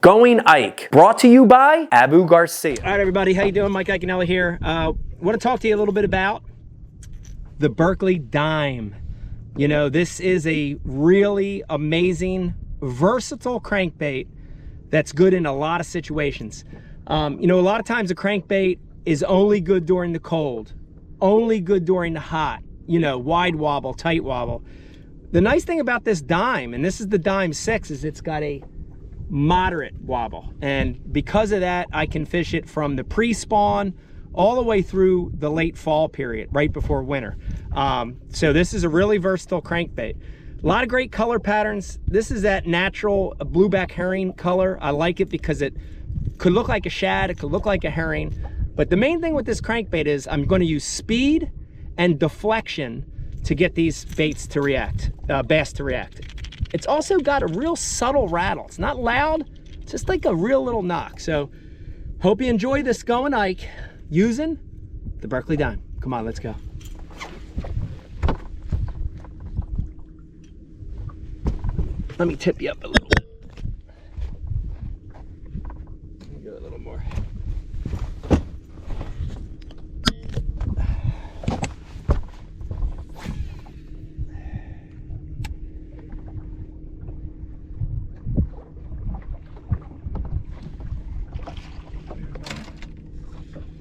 Going Ike, brought to you by Abu Garcia. All right, everybody, how you doing? Mike Iaconelli here. Want to talk to you a little bit about the Berkley Dime. You know, this is a really amazing, versatile crankbait that's good in a lot of situations. You know, a lot of times a crankbait is only good during the cold, only good during the hot, you know, wide wobble, tight wobble. The nice thing about this Dime, and this is the Dime 6, is it's got a moderate wobble, and because of that I can fish it from the pre-spawn all the way through the late fall period, right before winter. So this is a really versatile crankbait. A lot of great color patterns. This is that natural blueback herring color. I like it because it could look like a shad, it could look like a herring, but the main thing with this crankbait is I'm going to use speed and deflection to get these baits to react, bass to react. It's also got a real subtle rattle. It's not loud, it's just like a real little knock. So hope you enjoy this Going Ike using the Berkley Dime. Come on, let's go. Let me tip you up a little bit. Let me go a little more.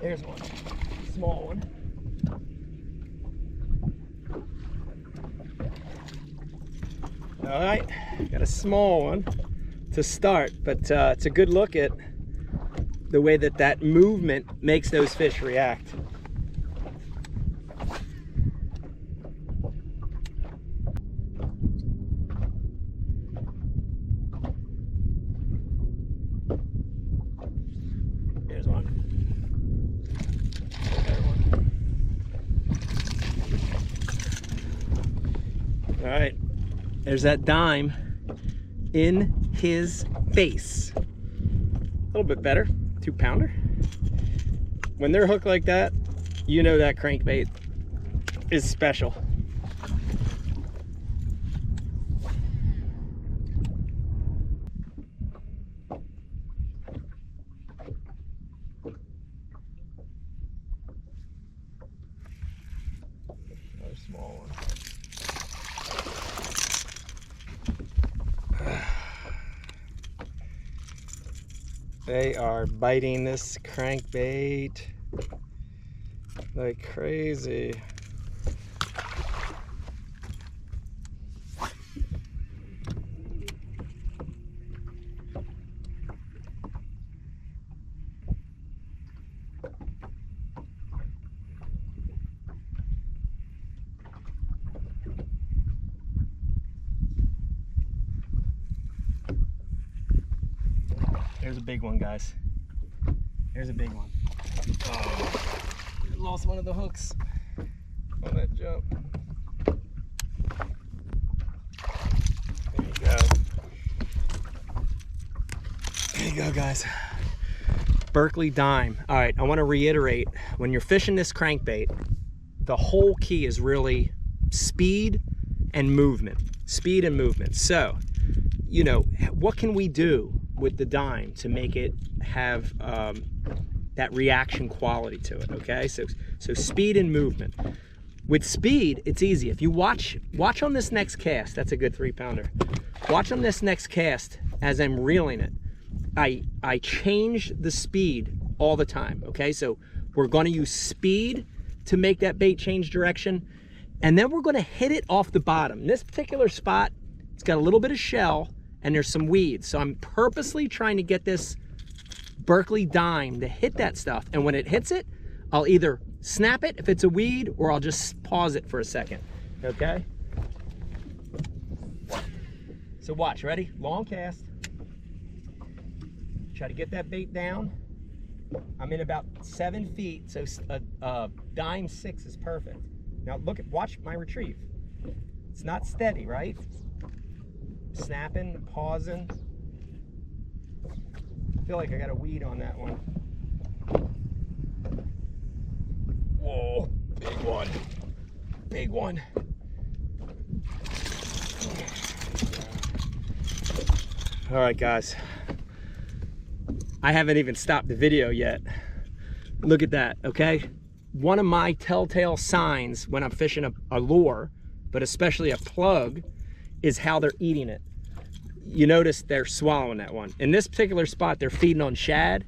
There's one, small one. All right, got a small one to start, but it's a good look at the way that that movement makes those fish react. There's one. All right, there's that Dime in his face. A little bit better, 2-pounder. When they're hooked like that, you know that crankbait is special. Another small one. They are biting this crankbait like crazy. There's a big one, guys. There's a big one. Oh, lost one of the hooks on that jump. There you go. There you go, guys. Berkley Dime. All right, I want to reiterate, when you're fishing this crankbait, the whole key is really speed and movement. Speed and movement. So, you know, what can we do with the Dime to make it have that reaction quality to it? Okay, so speed and movement. With speed, it's easy. If you watch on this next cast, that's a good 3-pounder. Watch on this next cast as I'm reeling it. I change the speed all the time. Okay, so we're going to use speed to make that bait change direction, and then we're going to hit it off the bottom. This particular spot, it's got a little bit of shell and there's some weeds, so I'm purposely trying to get this Berkley Dime to hit that stuff, and when it hits it, I'll either snap it if it's a weed, or I'll just pause it for a second. Okay, so watch. Ready? Long cast. Try to get that bait down. I'm in about 7 feet, so a Dime 6 is perfect. Now watch my retrieve. It's not steady, right? Snapping, pausing. I feel like I got a weed on that one. Whoa, big one. Big one. All right, guys. I haven't even stopped the video yet. Look at that, okay? One of my telltale signs when I'm fishing a lure, but especially a plug, is how they're eating it. You notice they're swallowing that one. In this particular spot, they're feeding on shad,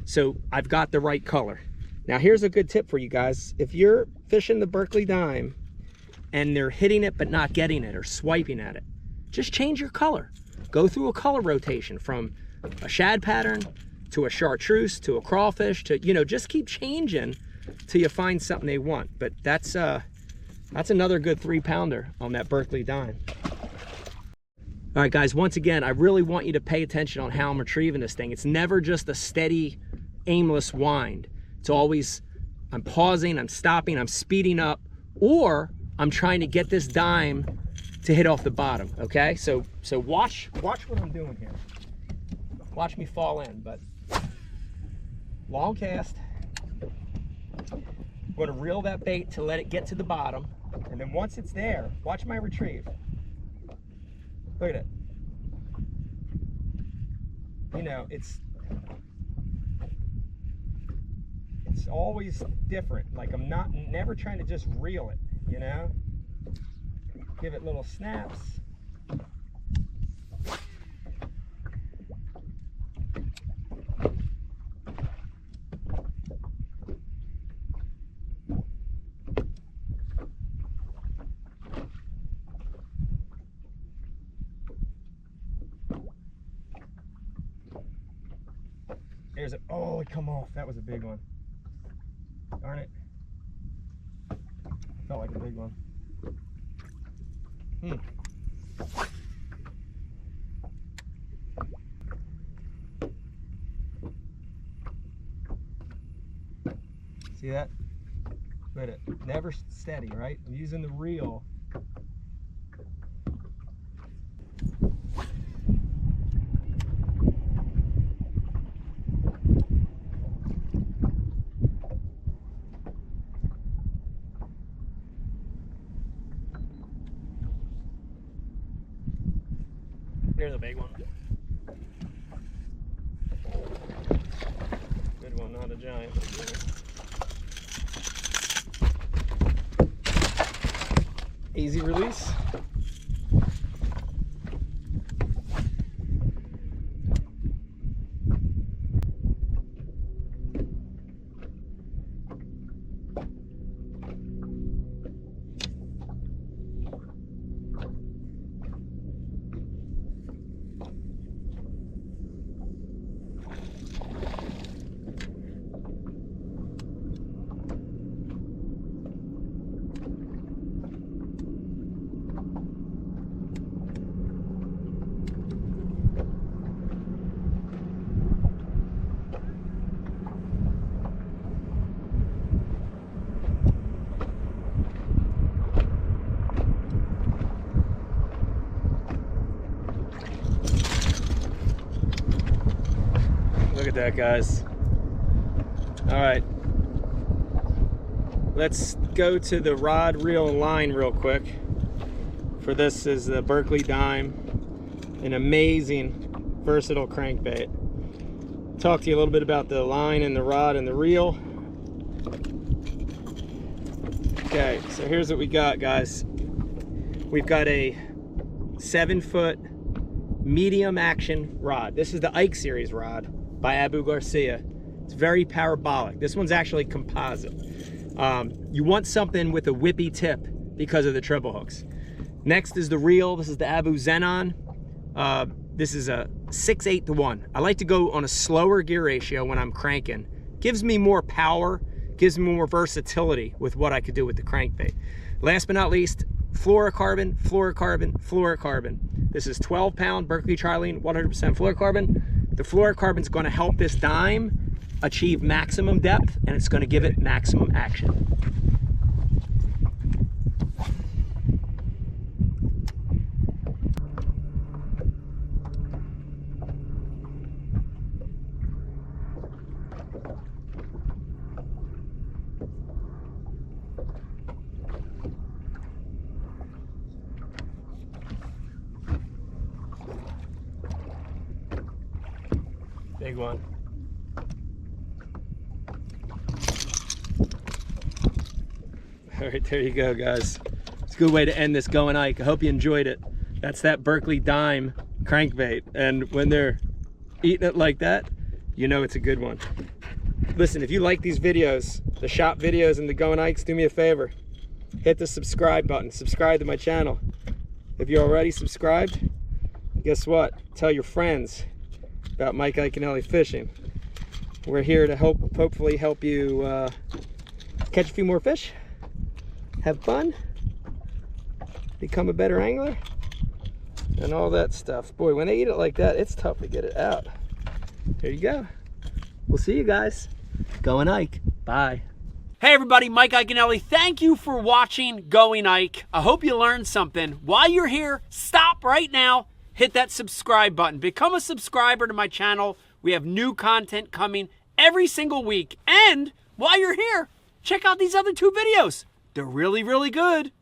so I've got the right color. Now here's a good tip for you guys. If you're fishing the Berkley Dime and they're hitting it but not getting it or swiping at it, just change your color. Go through a color rotation from a shad pattern to a chartreuse to a crawfish to, you know, just keep changing till you find something they want. But that's another good 3-pounder on that Berkley Dime. All right, guys, once again, I really want you to pay attention on how I'm retrieving this thing. It's never just a steady, aimless wind. It's always, I'm pausing, I'm stopping, I'm speeding up, or I'm trying to get this dime to hit off the bottom, okay? So watch what I'm doing here. Watch me fall in, but long cast. I'm gonna reel that bait to let it get to the bottom, and then once it's there, watch my retrieve. Look at it. You know, it's always different. Like I'm never trying to just reel it, you know? Give it little snaps. There's a, oh, it come off. That was a big one. Darn it. Felt like a big one. See that? Look at it. Never steady, right? I'm using the reel. There's a big one. Good one, not a giant, but a good one. Easy release. Look at that, guys. All right, let's go to the rod, reel, and line real quick. For this is the Berkley Dime, an amazing, versatile crankbait. Talk to you a little bit about the line and the rod and the reel. Okay, so here's what we got, guys. We've got a 7-foot medium action rod. This is the Ike series rod by Abu Garcia. It's very parabolic. This one's actually composite. You want something with a whippy tip because of the triple hooks. Next is the reel. This is the Abu Xenon. This is a 6/8 to 1. I like to go on a slower gear ratio when I'm cranking. Gives me more power, gives me more versatility with what I could do with the crankbait. Last but not least, fluorocarbon, fluorocarbon, fluorocarbon. This is 12-pound Berkley Trilene, 100% fluorocarbon. The fluorocarbon is going to help this dime achieve maximum depth, and it's going to give it maximum action. Big one. All right, there you go, guys. It's a good way to end this Going Ike. I hope you enjoyed it. That's that Berkley Dime crankbait. And when they're eating it like that, you know it's a good one. Listen, if you like these videos, the shop videos and the Going Ikes, do me a favor. Hit the subscribe button. Subscribe to my channel. If you're already subscribed, guess what? Tell your friends about Mike Iaconelli Fishing. We're here to hopefully help you catch a few more fish, have fun, become a better angler, and all that stuff. Boy, when they eat it like that, it's tough to get it out. There you go. We'll see you guys. Going Ike. Bye. Hey everybody, Mike Iaconelli. Thank you for watching Going Ike. I hope you learned something. While you're here, stop right now. Hit that subscribe button. Become a subscriber to my channel. We have new content coming every single week. And while you're here, check out these other 2 videos. They're really, really good.